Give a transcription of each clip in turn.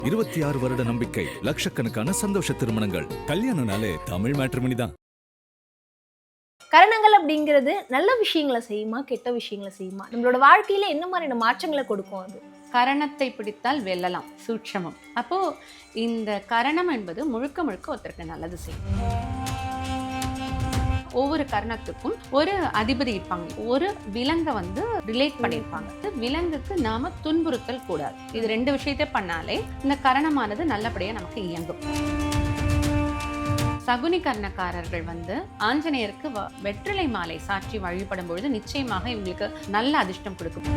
26 வருட நம்பிக்கை, லட்சக்கணக்கான சந்தோஷ திருமணங்கள். கல்யாணம்னாலே தமிழ் மேட்ரிமோனி தான். கரணங்கள் அப்படிங்கிறது நல்ல விஷயங்களை செய்யுமா, கெட்ட விஷயங்களை செய்யுமா? நம்மளோட வாழ்க்கையில என்ன மாதிரியான மாற்றங்களை கொடுக்கும் அது? கரணத்தை பிடித்தால் வெல்லலாம், சூட்சமம். அப்போ இந்த கரணம் என்பது முழுக்க முழுக்க ஒருத்தருக்கு நல்லது செய்யும். ஒவ்வொரு கரணத்துக்கும் ஒரு அதிபதி இருப்பாங்க. ஒரு விலங்கை ரிலேட் பண்ணியிருப்பாங்க. விலங்குக்கு நாம துன்புறுத்தல் கூடாது. இது 2 விஷயத்தை பண்ணாலே இந்த கரணமானது நல்லபடியா நமக்கு இயங்கும். சகுனி கர்ணக்காரர்கள் ஆஞ்சநேயருக்கு வெற்றிலை மாலை சாற்றி வழிபடும் பொழுது நிச்சயமாக இவங்களுக்கு நல்ல அதிர்ஷ்டம் கொடுக்கும்.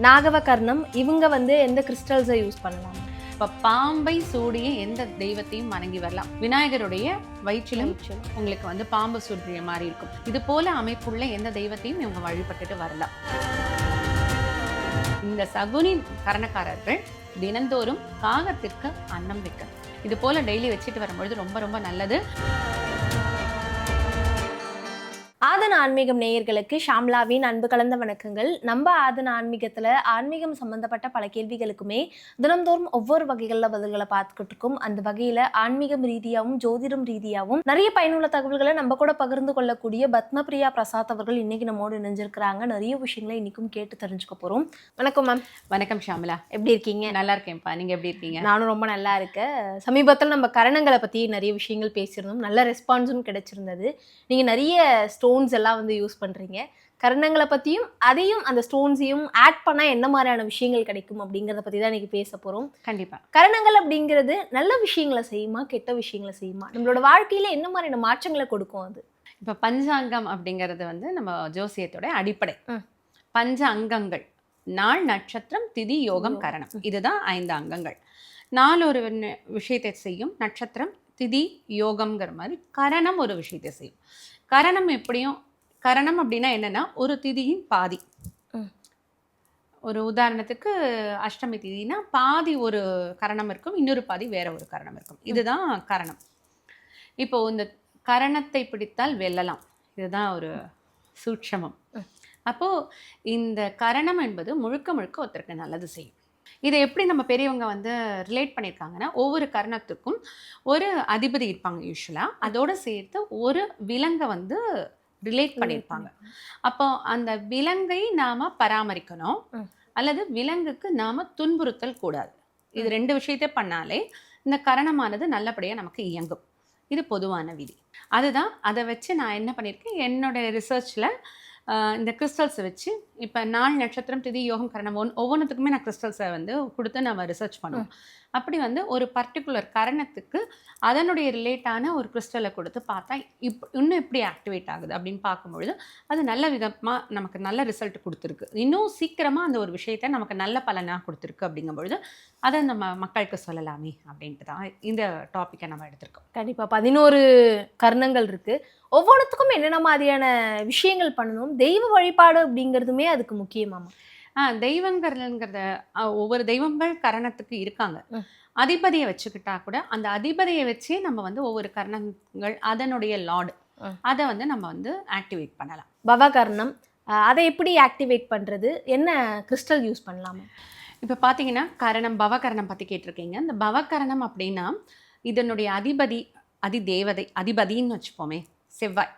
நாகவ கர்ணம் இவங்க எந்த கிறிஸ்டல்ஸை யூஸ் பண்ணலாம்? இப்ப பாம்பை சூடிய எந்த தெய்வத்தையும் வணங்கி வரலாம். விநாயகருடைய வயிற்றிலும் உங்களுக்கு பாம்பு சூடிய மாதிரி இருக்கும். இது போல அமைப்புள்ள எந்த தெய்வத்தையும் இவங்க வழிபட்டுட்டு வரலாம். இந்த சகுனி கர்ணக்காரர்கள் தினந்தோறும் காகத்திற்கு அன்னம் வைக்க இது போல டெய்லி வச்சுட்டு வரும்பொழுது ரொம்ப ரொம்ப நல்லது. ஆதன ஆன்மீகம் நேயர்களுக்கு ஷாம்லாவின் அன்பு கலந்த வணக்கங்கள். நம்ம ஆதன ஆன்மீகத்துல ஆன்மீகம் சம்பந்தப்பட்ட பல கேள்விகளுக்குமே தினந்தோறும் ஒவ்வொரு வகைகளில் பதில்களை பார்த்துக்கிட்டு இருக்கோம். அந்த வகையில ஆன்மீகம் ரீதியாகவும் ஜோதிடம் ரீதியாகவும் நிறைய பயனுள்ள தகவல்களை நம்ம கூட பகிர்ந்து கொள்ளக்கூடிய பத்மபிரியா பிரசாத் அவர்கள் இன்னைக்கு நம்மோடு இணைஞ்சிருக்கிறாங்க. நிறைய விஷயங்களை இன்னைக்கும் கேட்டு தெரிஞ்சுக்க போறோம். வணக்கம் மேம். வணக்கம் ஷாம்லா, எப்படி இருக்கீங்க? நல்லா இருக்கேன்ப்பா, நீங்க எப்படி இருக்கீங்க? நானும் ரொம்ப நல்லா இருக்கேன். சமீபத்தில் நம்ம கரணங்களை பத்தி நிறைய விஷயங்கள் பேசியிருந்தோம். நல்ல ரெஸ்பான்ஸும் கிடைச்சிருந்தது. நீங்க நிறைய ஸ்டோன்ஸ் எல்லாம் யூஸ் பண்றீங்க. கரணங்களை பத்தியும் அதையும் அந்த ஸ்டோன்ஸையும் ஆட் பண்ணா என்ன மாதிரியான விஷயங்கள் கிடைக்கும் அப்படிங்கறத பத்தி தான் இன்னைக்கு பேச போறோம். கண்டிப்பா. கரணங்கள் அப்படிங்கிறது நல்ல விஷயங்களை செய்யுமா, கெட்ட விஷயங்களை செய்யுமா? நம்மளோட வாழ்க்கையில என்ன மாதிரியான மாற்றங்களை கொடுக்கும் அது? இப்ப பஞ்சாங்கம் அப்படிங்கிறது நம்ம ஜோசியத்தோட அடிப்படை. பஞ்ச அங்கங்கள்: நாள், நட்சத்திரம், திதி, யோகம், கரணம். இதுதான் 5 அங்கங்கள். 4 ஒரு விஷயத்தை செய்யும். நட்சத்திரம், திதி, யோகம்ங்கிற மாதிரி கரணம் ஒரு விஷயத்தை செய்யும். கரணம் எப்படியும் கரணம் அப்படின்னா என்னன்னா ஒரு திதியின் பாதி. ஒரு உதாரணத்துக்கு அஷ்டமி திதினா பாதி ஒரு கரணம் இருக்கும், இன்னொரு பாதி வேற ஒரு கரணம் இருக்கும். இதுதான் கரணம். இப்போ இந்த கரணத்தை பிடித்தால் வெல்லலாம், இதுதான் ஒரு சூட்சமம். அப்போ இந்த கரணம் என்பது முழுக்க முழுக்க ஒருத்தருக்கு நல்லது செய்யும். இதை எப்படி நம்ம பெரியவங்க ரிலேட் பண்ணியிருக்காங்கன்னா, ஒவ்வொரு கரணத்துக்கும் ஒரு அதிபதி இருப்பாங்க யூஸ்வலாக. அதோடு சேர்த்து ஒரு விலங்கை ரிலேட் பண்ணியிருப்பாங்க. அப்போ அந்த விலங்கை நாம் பராமரிக்கணும், அல்லது விலங்குக்கு நாம் துன்புறுத்தல் கூடாது. இது 2 விஷயத்தை பண்ணாலே இந்த கரணமானது நல்லபடியாக நமக்கு இயங்கும். இது பொதுவான விதி. அதுதான் அதை வச்சு நான் என்ன பண்ணியிருக்கேன், என்னோடய ரிசர்ச்சில் இந்த கிறிஸ்டல்ஸை வச்சு இப்போ நாள், நட்சத்திரம், திதி, யோகம், கரணம் ஒவ்வொன்றுத்துக்குமே நான் கிறிஸ்டல்ஸை கொடுத்து நம்ம ரிசர்ச் பண்ணுவோம். அப்படி ஒரு பர்டிகுலர் கரணத்துக்கு அதனுடைய ரிலேட்டான ஒரு கிறிஸ்டலை கொடுத்து பார்த்தா இன்னும் எப்படி ஆக்டிவேட் ஆகுது அப்படின்னு பார்க்கும்பொழுது அது நல்ல விதமாக நமக்கு நல்ல ரிசல்ட் கொடுத்துருக்கு. இன்னும் சீக்கிரமாக அந்த ஒரு விஷயத்தை நமக்கு நல்ல பலனாக கொடுத்துருக்கு. அப்படிங்கும்பொழுது அதை நம்ம மக்களுக்கு சொல்லலாமே அப்படின்ட்டு தான் இந்த டாப்பிக்கை நம்ம எடுத்திருக்கோம். கண்டிப்பாக 11 கர்ணங்கள் இருக்குது. ஒவ்வொன்றுத்துக்கும் என்னென்ன மாதிரியான விஷயங்கள் பண்ணணும்? தெய்வ வழிபாடு அப்படிங்கிறதுமே அதுக்கு முக்கியமாமா? தெய்வங்கிறத ஒவ்வொரு தெய்வங்கள் கரணத்துக்கு இருக்காங்க. அதிபதியை வச்சுக்கிட்டா கூட அந்த அதிபதியை வச்சே நம்ம ஒவ்வொரு கரணங்கள் அதனுடைய லார்டு அதை நம்ம ஆக்டிவேட் பண்ணலாம். பவகர்ணம், அதை எப்படி ஆக்டிவேட் பண்ணுறது? என்ன கிறிஸ்டல் யூஸ் பண்ணலாமா? இப்போ பார்த்தீங்கன்னா கரணம், பவகரணம் பற்றி கேட்டிருக்கீங்க. இந்த பவகரணம் அப்படின்னா இதனுடைய அதிபதி, அதிதேவதை, அதிபதின்னு வச்சுப்போமே, செவ்வாய்.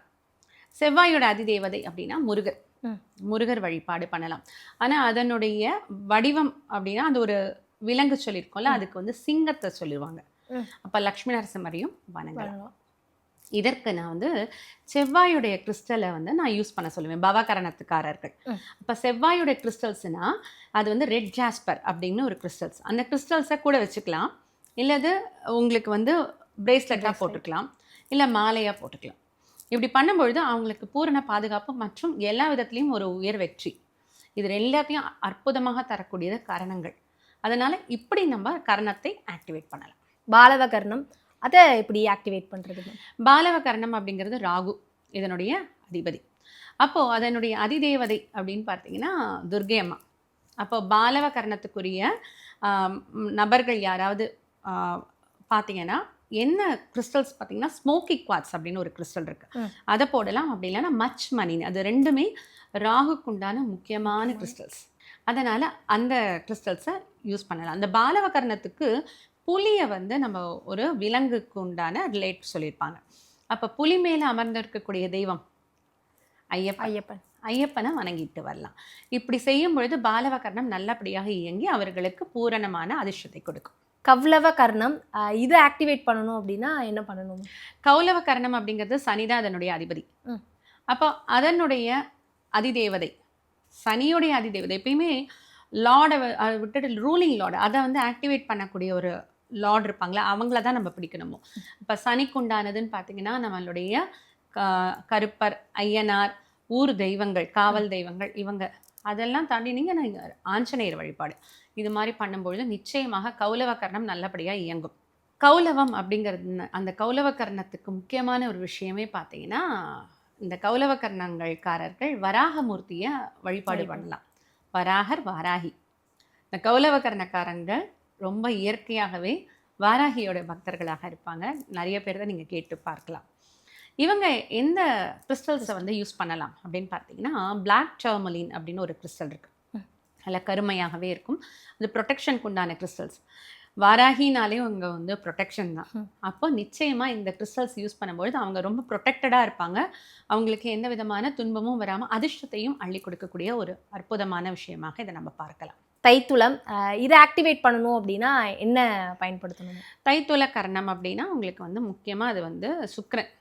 செவ்வாயோட அதிதேவதை அப்படின்னா முருகர். முருகர் வழிபாடு பண்ணலாம். ஆனால் அதனுடைய வடிவம் அப்படின்னா அது ஒரு விலங்கு சொல்லியிருக்கோம்ல, அதுக்கு சிங்கத்தை சொல்லிடுவாங்க. அப்போ லக்ஷ்மி நரசிம்மரையும் வணங்கலாம். இதற்கு நான் செவ்வாயுடைய கிறிஸ்டலை நான் யூஸ் பண்ண சொல்லுவேன் பவகரணத்துக்காரர்கள். அப்போ செவ்வாயுடைய கிறிஸ்டல்ஸ்னா அது ரெட் ஜாஸ்பர் அப்படின்னு ஒரு கிறிஸ்டல்ஸ். அந்த கிறிஸ்டல்ஸை கூட வச்சுக்கலாம், இல்லது உங்களுக்கு பிரேஸ்லெட்டாக போட்டுக்கலாம், இல்லை மாலையாக போட்டுக்கலாம். இப்படி பண்ணும்பொழுது அவங்களுக்கு பூரண பாதுகாப்பு மற்றும் எல்லா விதத்துலேயும் ஒரு உயர் வெற்றி. இது எல்லாத்தையும் அற்புதமாக தரக்கூடியது கரணங்கள். அதனால் இப்படி நம்ம கரணத்தை ஆக்டிவேட் பண்ணலாம். பாலவ கர்ணம், அதை எப்படி ஆக்டிவேட் பண்ணுறது? பாலவ கர்ணம் அப்படிங்கிறது ராகு, இதனுடைய அதிபதி. அப்போது அதனுடைய அதிதேவதை அப்படின்னு பார்த்தீங்கன்னா துர்கை அம்மா. அப்போ பாலவ கர்ணத்துக்குரிய நபர்கள் யாராவது பார்த்தீங்கன்னா என்ன கிறிஸ்டல்ஸ் பார்த்தீங்கன்னா ஸ்மோக்கி குவாட்ஸ் அப்படின்னு ஒரு கிறிஸ்டல் இருக்குது, அதை போடலாம். அப்படி இல்லைன்னா மச் மணின்னு, அது 2மே ராகுக்குண்டான முக்கியமான கிறிஸ்டல்ஸ். அதனால் அந்த கிறிஸ்டல்ஸை யூஸ் பண்ணலாம். அந்த பாலவகர்ணத்துக்கு புலியை வந்து நம்ம ஒரு விலங்குக்கு உண்டான ரிலேட் சொல்லியிருப்பாங்க. அப்போ புலி மேலே அமர்ந்திருக்கக்கூடிய தெய்வம் ஐயப்பன். ஐயப்பனை வணங்கிட்டு வரலாம். இப்படி செய்யும் பொழுது பாலவகர்ணம் நல்லபடியாக இயங்கி அவர்களுக்கு பூரணமான அதிர்ஷ்டத்தை கொடுக்கும். கௌலவ கர்ணம் இது ஆக்டிவேட் பண்ணணும் அப்படின்னா என்ன பண்ணணும்? கௌலவ கர்ணம் அப்படிங்கிறது சனிதான் அதனுடைய அதிபதி. அப்போ அதனுடைய அதிதேவதை, சனியுடைய அதிதேவதை, எப்பயுமே லார்டை விட்டுட்டு ரூலிங் லார்டு அதை வந்து ஆக்டிவேட் பண்ணக்கூடிய ஒரு லார்டு இருப்பாங்களா, அவங்கள தான் நம்ம பிடிக்கணுமோ. இப்போ சனிக்கு உண்டானதுன்னு பார்த்தீங்கன்னா நம்மளுடைய கருப்பர், ஐயனார், ஊர் தெய்வங்கள், காவல் தெய்வங்கள், இவங்க அதெல்லாம் தாண்டி நீங்கள் ஆஞ்சநேயர் வழிபாடு இது மாதிரி பண்ணும்பொழுது நிச்சயமாக கௌலவ கர்ணம் நல்லபடியாக இயங்கும். கௌலவம் அப்படிங்கிறது அந்த கௌலவ கர்ணத்துக்கு முக்கியமான ஒரு விஷயமே பார்த்தீங்கன்னா இந்த கௌலவ கர்ணங்கள்காரர்கள் வராகமூர்த்தியை வழிபாடு பண்ணலாம். வராகர், வாராகி. இந்த கௌலவ கர்ணக்காரங்கள் ரொம்ப இயற்கையாகவே வாராகியோட பக்தர்களாக இருப்பாங்க. நிறைய பேர் தான் நீங்கள் கேட்டு பார்க்கலாம். இவங்க எந்த கிறிஸ்டல்ஸை வந்து யூஸ் பண்ணலாம் அப்படின்னு பார்த்தீங்கன்னா பிளாக் டர்மலின் அப்படின்னு ஒரு கிறிஸ்டல் இருக்குது. அதில் கருமையாகவே இருக்கும். அது ப்ரொடெக்ஷனுக்கு உண்டான கிறிஸ்டல்ஸ். வாராகினாலே அவங்க வந்து ப்ரொடெக்ஷன் தான். அப்போ நிச்சயமாக இந்த கிறிஸ்டல்ஸ் யூஸ் பண்ணும்பொழுது அவங்க ரொம்ப ப்ரொடெக்டடாக இருப்பாங்க. அவங்களுக்கு எந்த விதமான துன்பமும் வராமல் அதிர்ஷ்டத்தையும் அள்ளி கொடுக்கக்கூடிய ஒரு அற்புதமான விஷயமாக இதை நம்ம பார்க்கலாம். தைத்துளம் இதை ஆக்டிவேட் பண்ணணும் அப்படின்னா என்ன பயன்படுத்தணும்? தைத்துள கர்ணம் அப்படின்னா உங்களுக்கு வந்து முக்கியமாக அது வந்து சுக்கிரன்.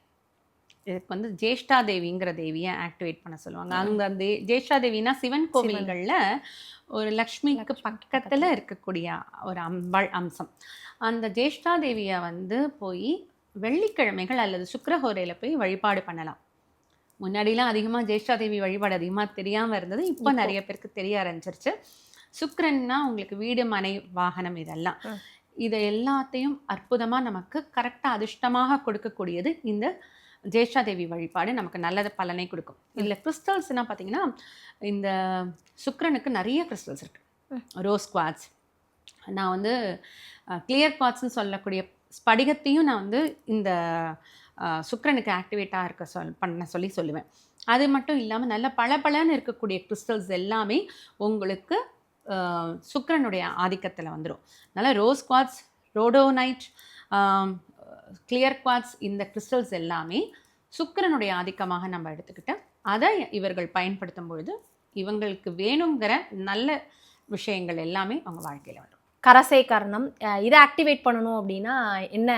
இதுக்கு வந்து ஜேஷ்டா தேவிங்கிற தேவியை ஆக்டிவேட் பண்ண சொல்லுவாங்க. அங்கே அந்த ஜேஷ்டா தேவினா சிவன் கோவில்களில் ஒரு லக்ஷ்மிக்கு பக்கத்தில் இருக்கக்கூடிய ஒரு அம்பாள் அம்சம். அந்த ஜேஷ்டா தேவியை வந்து போய் வெள்ளிக்கிழமைகள் அல்லது சுக்கிரஹோரையில் போய் வழிபாடு பண்ணலாம். முன்னாடிலாம் அதிகமாக ஜேஷ்டா தேவி வழிபாடு அதிகமாக தெரியாமல் இருந்தது. இப்போ நிறைய பேருக்கு தெரிய ஆரம்பிச்சிருச்சு. சுக்கிரன்னா உங்களுக்கு வீடு, மனை, வாகனம், இதெல்லாம் இதை எல்லாத்தையும் அற்புதமாக நமக்கு கரெக்டாக அதிர்ஷ்டமாக கொடுக்கக்கூடியது இந்த ஜேஷ்டா தேவி வழிபாடு. நமக்கு நல்ல பலனை கொடுக்கும். இதில் கிறிஸ்டல்ஸ்னால் பார்த்தீங்கன்னா இந்த சுக்கிரனுக்கு நிறைய கிறிஸ்டல்ஸ் இருக்குது. ரோஸ் குவாட்ஸ், நான் வந்து கிளியர் குவாட்ஸ்ன்னு சொல்லக்கூடிய ஸ்படிகத்தையும் நான் வந்து இந்த சுக்கிரனுக்கு ஆக்டிவேட்டாக இருக்க பண்ண சொல்லுவேன். அது மட்டும் இல்லாமல் நல்ல பளபளன்னு இருக்கக்கூடிய கிறிஸ்டல்ஸ் எல்லாமே உங்களுக்கு சுக்கிரனுடைய ஆதிக்கத்தில் வந்துடும். அதனால் ரோஸ் குவாட்ஸ், ரோடோனைட், கிளியர் குவாட்ஸ், இந்த கிறிஸ்டல்ஸ் எல்லாமே சுக்கிரனுடைய ஆதிக்கமாக நம்ம எடுத்துக்கிட்டு அதை இவர்கள் பயன்படுத்தும் பொழுது இவங்களுக்கு வேணுங்கிற நல்ல விஷயங்கள் எல்லாமே அவங்க வாழ்க்கையில் வரும். கரசை கர்ணம் இதை ஆக்டிவேட் பண்ணணும் அப்படின்னா என்ன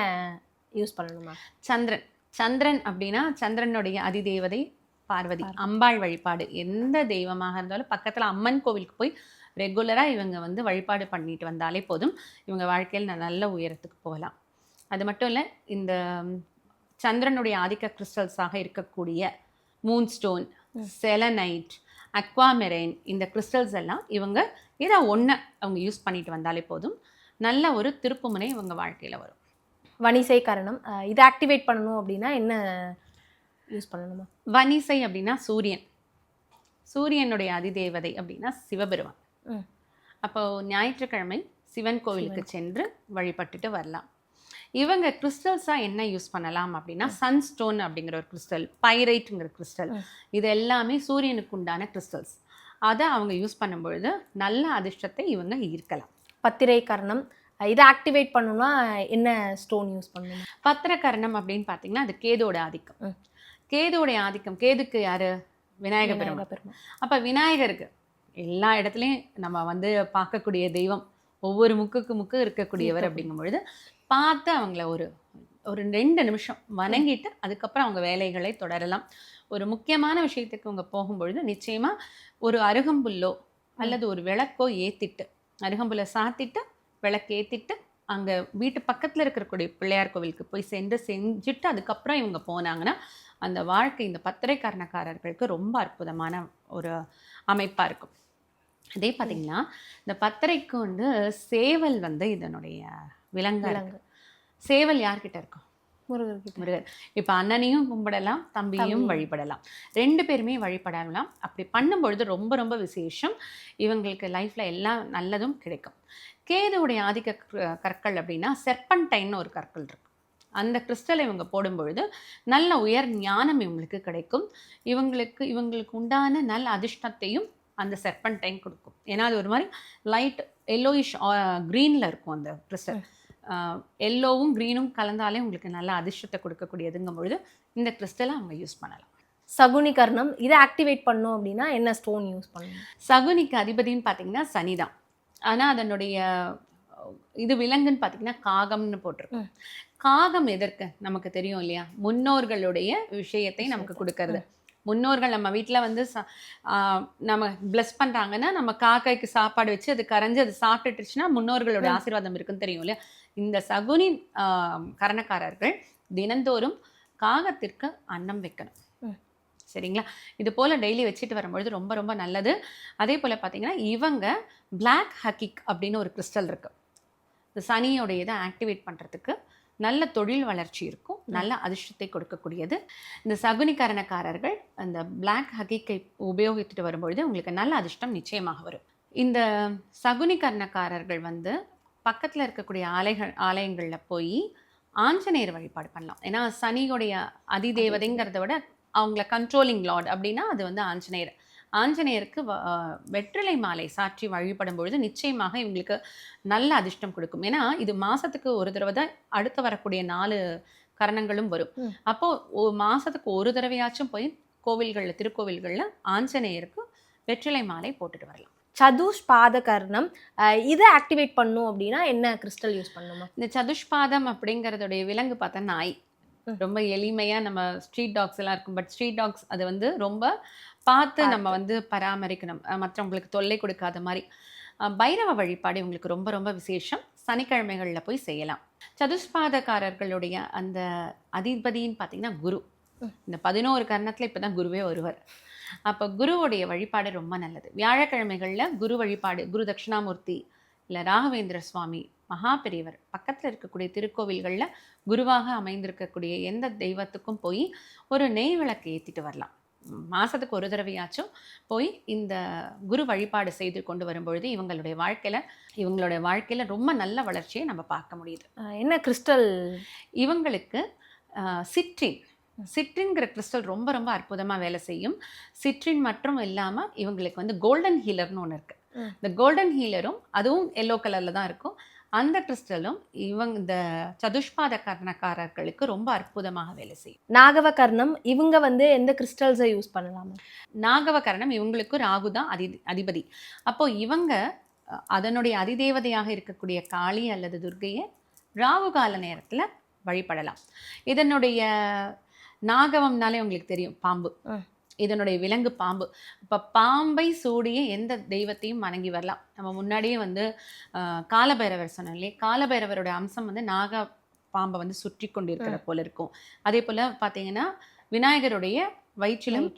யூஸ் பண்ணணுமா? சந்திரன். சந்திரன் அப்படின்னா சந்திரனுடைய அதிதேவதை பார்வதி. அம்பாள் வழிபாடு எந்த தெய்வமாக இருந்தாலும் பக்கத்தில் அம்மன் கோவிலுக்கு போய் ரெகுலராக இவங்க வந்து வழிபாடு பண்ணிட்டு வந்தாலே போதும். இவங்க வாழ்க்கையில் நல்ல உயரத்துக்கு போகலாம். அது மட்டும் இல்லை, இந்த சந்திரனுடைய ஆதிக்க கிறிஸ்டல்ஸாக இருக்கக்கூடிய மூன்ஸ்டோன், செலனைட், அக்வாமெரைன், இந்த கிறிஸ்டல்ஸ் எல்லாம் இவங்க ஏதோ ஒன்று அவங்க யூஸ் பண்ணிட்டு வந்தாலே போதும். நல்ல ஒரு திருப்புமுனை இவங்க வாழ்க்கையில் வரும். வனிசை கரணம் இதை ஆக்டிவேட் பண்ணணும் அப்படின்னா என்ன யூஸ் பண்ணணுமா? வனிசை அப்படின்னா சூரியன். சூரியனுடைய அதிதேவதை அப்படின்னா சிவபெருமான். அப்போ ஞாயிற்றுக்கிழமை சிவன் கோவிலுக்கு சென்று வழிபட்டுட்டு வரலாம். இவங்க கிறிஸ்டல்ஸாக என்ன யூஸ் பண்ணலாம் அப்படின்னா சன்ஸ்டோன் அப்படிங்கிற ஒரு கிறிஸ்டல், பைரைட்டுங்கிற கிறிஸ்டல், இது எல்லாமே சூரியனுக்கு உண்டான கிறிஸ்டல்ஸ். அதை அவங்க யூஸ் பண்ணும்பொழுது நல்ல அதிர்ஷ்டத்தை இவங்க ஈர்க்கலாம். பத்திரை கர்ணம் இதை ஆக்டிவேட் பண்ணணும்னா என்ன ஸ்டோன் யூஸ் பண்ணணும்? பத்திரகர்ணம் அப்படின்னு பார்த்தீங்கன்னா அது கேதோட ஆதிக்கம். கேதுவோடைய ஆதிக்கம், கேதுக்கு யாரு? விநாயக பெருமான். அப்போ விநாயகருக்கு எல்லா இடத்துலையும் நம்ம வந்து பார்க்கக்கூடிய தெய்வம், ஒவ்வொரு முக்கு இருக்கக்கூடியவர். அப்படிங்கும் பொழுது பார்த்து அவங்கள ஒரு 2 நிமிஷம் வணங்கிட்டு அதுக்கப்புறம் அவங்க வேலைகளை தொடரலாம். ஒரு முக்கியமான விஷயத்துக்கு அவங்க போகும்பொழுது நிச்சயமாக ஒரு அருகம்புல்லோ அல்லது ஒரு விளக்கோ ஏற்றிட்டு, அருகம்புல்லை சாத்திட்டு விளக்கு ஏற்றிட்டு அங்கே வீட்டு பக்கத்தில் இருக்கக்கூடிய பிள்ளையார் கோவிலுக்கு போய் செஞ்சுட்டு அதுக்கப்புறம் இவங்க போனாங்கன்னா அந்த வாழ்க்கை இந்த பத்திரைக்காரனக்காரர்களுக்கு ரொம்ப அற்புதமான ஒரு அமைப்பாக இருக்கும். அதே பார்த்திங்கன்னா இந்த பத்திரைக்கு வந்து சேவல் வந்து இதனுடைய விலங்கு. சேவல் யார்கிட்ட இருக்கும்? முருகர். இப்போ அண்ணனையும் கும்பிடலாம், தம்பியையும் வழிபடலாம், 2 பேருமே வழிபடலாம். அப்படி பண்ணும்பொழுது ரொம்ப ரொம்ப விசேஷம். இவங்களுக்கு லைஃப்பில் எல்லாம் நல்லதும் கிடைக்கும். கேதுவுடைய ஆதிக்க கற்கள் அப்படின்னா செர்பன்டைன்னு ஒரு கற்கள் இருக்கு. அந்த கிறிஸ்டலை இவங்க போடும்பொழுது நல்ல உயர் ஞானம் இவங்களுக்கு கிடைக்கும். இவங்களுக்கு உண்டான நல்ல அதிர்ஷ்டத்தையும் அந்த செர்பன்டைன் கொடுக்கும். ஏன்னா அது ஒரு மாதிரி லைட் எல்லோயிஷ் க்ரீனில் இருக்கும் அந்த கிறிஸ்டல். எல்லோவும் க்ரீனும் கலந்தாலே உங்களுக்கு நல்ல அதிர்ஷ்டத்தை கொடுக்கக்கூடியதுங்கும் பொழுது இந்த கிறிஸ்டலை அவங்க யூஸ் பண்ணலாம். சகுனி கர்ணம் இதை ஆக்டிவேட் பண்ணோம் அப்படின்னா என்ன ஸ்டோன் யூஸ் பண்ணணும்? சகுனிக்கு அதிபதின்னு பார்த்தீங்கன்னா சனி தான். ஆனால் அதனுடைய இது விலங்குன்னு பார்த்தீங்கன்னா காகம்னு போட்டிருக்கும். காகம் எதற்கு நமக்கு தெரியும் இல்லையா? முன்னோர்களுடைய விஷயத்தை நமக்கு கொடுக்கறது. முன்னோர்கள் நம்ம வீட்டில் வந்து நம்ம பிளஸ் பண்ணுறாங்கன்னா நம்ம காக்கைக்கு சாப்பாடு வச்சு அது கரைஞ்சி அது சாப்பிட்டுட்டுச்சுன்னா முன்னோர்களோட ஆசீர்வாதம் இருக்குன்னு தெரியும் இல்லையா? இந்த சகுனி கரணக்காரர்கள் தினந்தோறும் காகத்திற்கு அன்னம் வைக்கணும். சரிங்களா? இது போல் டெய்லி வச்சுட்டு வரும்பொழுது ரொம்ப ரொம்ப நல்லது. அதே போல் பார்த்தீங்கன்னா இவங்க பிளாக் ஹக்கிக் அப்படின்னு ஒரு கிறிஸ்டல் இருக்குது. இந்த சனியோடைய இதை ஆக்டிவேட் பண்ணுறதுக்கு நல்ல தொழில் வளர்ச்சி இருக்கும், நல்ல அதிர்ஷ்டத்தை கொடுக்கக்கூடியது. இந்த சகுனிகரணக்காரர்கள் அந்த பிளாக் ஹக்கிக்கை உபயோகித்துட்டு வரும்பொழுது உங்களுக்கு நல்ல அதிர்ஷ்டம் நிச்சயமாக வரும். இந்த சகுனிகரணக்காரர்கள் வந்து பக்கத்தில் இருக்கக்கூடிய ஆலயங்களில் போய் ஆஞ்சநேயர் வழிபாடு பண்ணலாம். ஏன்னா சனியோடைய அதிதேவதைங்கிறத விட அவங்கள கண்ட்ரோலிங் லார்ட் அப்படின்னா அது வந்து ஆஞ்சநேயர். ஆஞ்சநேயருக்கு வெற்றிலை மாலை சாற்றி வழிபடும் பொழுது நிச்சயமாக இவங்களுக்கு நல்ல அதிர்ஷ்டம் கொடுக்கும். ஏன்னா இது மாதத்துக்கு ஒரு தடவை தான் அடுத்து வரக்கூடிய 4 கரணங்களும் வரும். அப்போது மாதத்துக்கு ஒரு தடவையாச்சும் போய் கோவில்களில் திருக்கோவில்களில் ஆஞ்சநேயருக்கு வெற்றிலை மாலை போட்டுட்டு வரலாம். சதுஷ்பாத கர்ணம் இதை ஆக்டிவேட் பண்ணும் அப்படின்னா என்ன கிறிஸ்டல் யூஸ் பண்ணணுமா? இந்த சதுஷ்பாதம் அப்படிங்கிறதுடைய விலங்கு பார்த்தா நாய். ரொம்ப எளிமையாக நம்ம ஸ்ட்ரீட் டாக்ஸ் எல்லாம் இருக்கும். பட் ஸ்ட்ரீட் டாக்ஸ் அது வந்து ரொம்ப பார்த்து நம்ம வந்து பராமரிக்கணும், மற்றவங்களுக்கு தொல்லை கொடுக்காத மாதிரி. பைரவ வழிபாடு உங்களுக்கு ரொம்ப ரொம்ப விசேஷம். சனிக்கிழமைகளில் போய் செய்யலாம். சதுஷ்பாதக்காரர்களுடைய அந்த அதிபதின்னு பார்த்தீங்கன்னா குரு. இந்த 11 கர்ணத்தில் இப்போ தான் குருவே வருவார். அப்போ குருவுடைய வழிபாடு ரொம்ப நல்லது. வியாழக்கிழமைகளில் குரு வழிபாடு, குரு தட்சிணாமூர்த்தி இல்லை ராகவேந்திர சுவாமி மகா பெரியவர் பக்கத்தில் இருக்கக்கூடிய திருக்கோவில்களில் குருவாக அமைந்திருக்கக்கூடிய எந்த தெய்வத்துக்கும் போய் ஒரு நெய் விளக்கு ஏற்றிட்டு வரலாம். மாதத்துக்கு ஒரு தடவையாச்சும் போய் இந்த குரு வழிபாடு செய்து கொண்டு வரும்பொழுது இவங்களுடைய வாழ்க்கையில் ரொம்ப நல்ல வளர்ச்சியை நம்ம பார்க்க முடியுது. என்ன கிறிஸ்டல் இவங்களுக்கு? சிட்ரின்ங்கிற கிறிஸ்டல் ரொம்ப ரொம்ப அற்புதமாக வேலை செய்யும். சிட்ரின் மட்டும் இல்லாமல் இவங்களுக்கு வந்து கோல்டன் ஹீலர்னு ஒன்று இருக்குது. இந்த கோல்டன் ஹீலரும் அதுவும் எல்லோ கலரில் தான் இருக்கும். அந்த கிறிஸ்டலும் இந்த சதுஷ்பாத கர்ணக்காரர்களுக்கு ரொம்ப அற்புதமாக வேலை செய்யும். நாகவ கர்ணம் இவங்க வந்து எந்த கிறிஸ்டல்ஸை யூஸ் பண்ணலாமா? நாகவ கர்ணம் இவங்களுக்கு ராகு தான் அதிபதி. அப்போ இவங்க அதனுடைய அதிதேவதையாக இருக்கக்கூடிய காளி அல்லது துர்க்கையை ராகு கால நேரத்தில் வழிபடலாம். இதனுடைய நாகவம்னாலே உங்களுக்கு தெரியும், பாம்பு. இதனுடைய விலங்கு பாம்பு. இப்போ பாம்பை சூடிய எந்த தெய்வத்தையும் வணங்கி வரலாம். நம்ம முன்னாடியே வந்து காலபைரவர் சொன்னோம் இல்லையே, காலபைரவரோட அம்சம் வந்து நாக பாம்பை வந்து சுற்றி கொண்டு இருக்கிற போல இருக்கும். அதே போல் பார்த்தீங்கன்னா விநாயகருடைய வயிற்றிலும்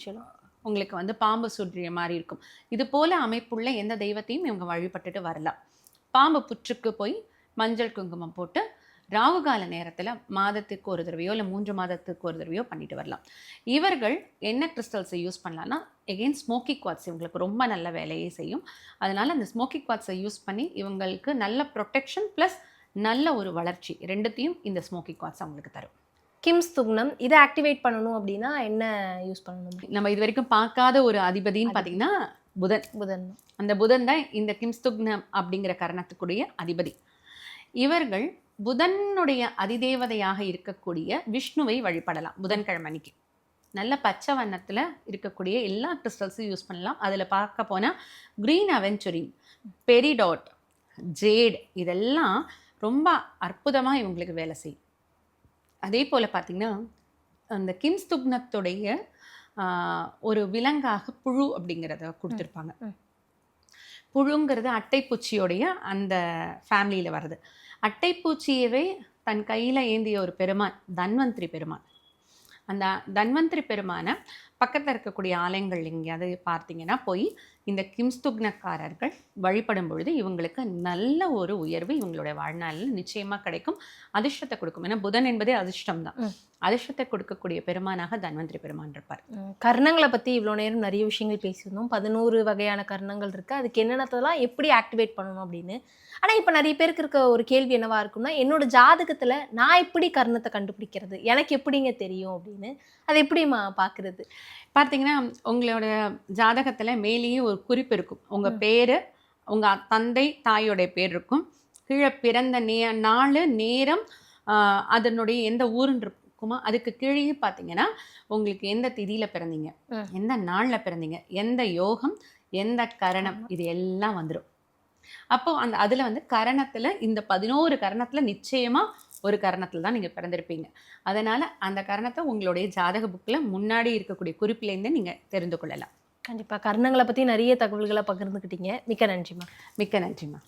உங்களுக்கு வந்து பாம்பு சுற்றிய மாதிரி இருக்கும். இது போல அமைப்புள்ள எந்த தெய்வத்தையும் இவங்க வழிபட்டுட்டு வரலாம். பாம்பு புற்றுக்கு போய் மஞ்சள் குங்குமம் போட்டு ராகுகால நேரத்தில் மாதத்துக்கு ஒரு தடவையோ இல்லை 3 மாதத்துக்கு ஒரு தடவையோ பண்ணிட்டு வரலாம். இவர்கள் என்ன கிறிஸ்டல்ஸை யூஸ் பண்ணலான்னா எகெயின் ஸ்மோக்கி குவாட்ஸ் இவங்களுக்கு ரொம்ப நல்ல வேலையை செய்யும். அதனால் அந்த ஸ்மோக்கி குவாட்ஸை யூஸ் பண்ணி இவங்களுக்கு நல்ல ப்ரொடெக்ஷன் ப்ளஸ் நல்ல ஒரு வளர்ச்சி ரெண்டுத்தையும் இந்த ஸ்மோக்கி குவாட்ஸ் அவங்களுக்கு தரும். கிம்ஸ்துக்னம் இதை ஆக்டிவேட் பண்ணணும் அப்படின்னா என்ன யூஸ் பண்ணணும்? நம்ம இது வரைக்கும் பார்க்காத ஒரு அதிபதின்னு பார்த்தீங்கன்னா புதன். அந்த புதன் தான் இந்த கிம்ஸ்துக்னம் அப்படிங்கிற கரணத்துக்குரிய அதிபதி. இவர்கள் புதனுடைய அதிதேவதையாக இருக்கக்கூடிய விஷ்ணுவை வழிபடலாம். புதன்கிழமை அன்னைக்கு நல்ல பச்சை வண்ணத்தில் இருக்கக்கூடிய எல்லா கிறிஸ்டல்ஸும் யூஸ் பண்ணலாம். அதில் பார்க்க போனால் க்ரீன் அவென்ச்சுரின், பெரிடாட், ஜேட் இதெல்லாம் ரொம்ப அற்புதமாக இவங்களுக்கு வேலை செய்யும். அதே போல் பார்த்திங்கன்னா அந்த கிம்ஸ்துக்னத்துடைய ஒரு விலங்காக புழு அப்படிங்கிறத கொடுத்துருப்பாங்க. புழுங்கிறது அட்டைப்பூச்சியோடைய அந்த ஃபேமிலியில் வருது. அட்டைப்பூச்சியவே தன் கையில் ஏந்திய ஒரு பெருமான் தன்வந்திரி பெருமான். அந்த தன்வந்திரி பெருமானை பக்கத்தில் இருக்கக்கூடிய ஆலயங்கள் எங்கேயாவது பார்த்தீங்கன்னா போய் இந்த கிம்ஸ்துக்னக்காரர்கள் வழிபடும் பொழுது இவங்களுக்கு நல்ல ஒரு உயர்வு இவங்களுடைய வாழ்நாளில் நிச்சயமாக கிடைக்கும். அதிர்ஷ்டத்தை கொடுக்கும். ஏன்னா புதன் என்பதே அதிர்ஷ்டம் தான். அதிர்ஷ்டத்தை கொடுக்கக்கூடிய பெருமானாக தன்வந்திரி பெருமான் இருப்பார். கர்ணங்களை பற்றி இவ்வளோ நேரம் நிறைய விஷயங்கள் பேசியிருந்தோம். 11 வகையான கர்ணங்கள் இருக்குது. அதுக்கு என்னென்னதெல்லாம் எப்படி ஆக்டிவேட் பண்ணணும் அப்படின்னு. ஆனால் இப்போ நிறைய பேருக்கு இருக்க ஒரு கேள்வி என்னவா இருக்குன்னா, என்னோட ஜாதகத்தில் நான் எப்படி கர்ணத்தை கண்டுபிடிக்கிறது, எனக்கு எப்படிங்க தெரியும் அப்படின்னு. அதை எப்படிமா பார்க்குறது? பார்த்தீங்கன்னா உங்களோட ஜாதகத்தில் மேலேயே ஒரு குறிப்பு இருக்கும். உங்கள் பேர், உங்கள் தந்தை தாயோடைய பேர் இருக்கும், கீழே பிறந்த நாள் நேரம், அதனுடைய எந்த ஊருன்னு இருக்குமோ அதுக்கு கீழே பார்த்தீங்கன்னா உங்களுக்கு எந்த திதியில் பிறந்தீங்க, எந்த நாளில் பிறந்தீங்க, எந்த யோகம், எந்த கரணம், இது எல்லாம் வந்துடும். அப்போ அதில் வந்து கரணத்தில் இந்த 11 கரணத்தில் நிச்சயமாக ஒரு கரணத்தில் தான் நீங்கள் பிறந்திருப்பீங்க. அதனால் அந்த கரணத்தை உங்களுடைய ஜாதக புக்கில் முன்னாடி இருக்கக்கூடிய குறிப்பிலேருந்து நீங்கள் தெரிந்து கொள்ளலாம். கண்டிப்பாக கர்ணங்களை பற்றி நிறைய தகவல்களை பகிர்ந்துக்கிட்டீங்க. மிக்க நன்றிம்மா. மிக்க நன்றிம்மா.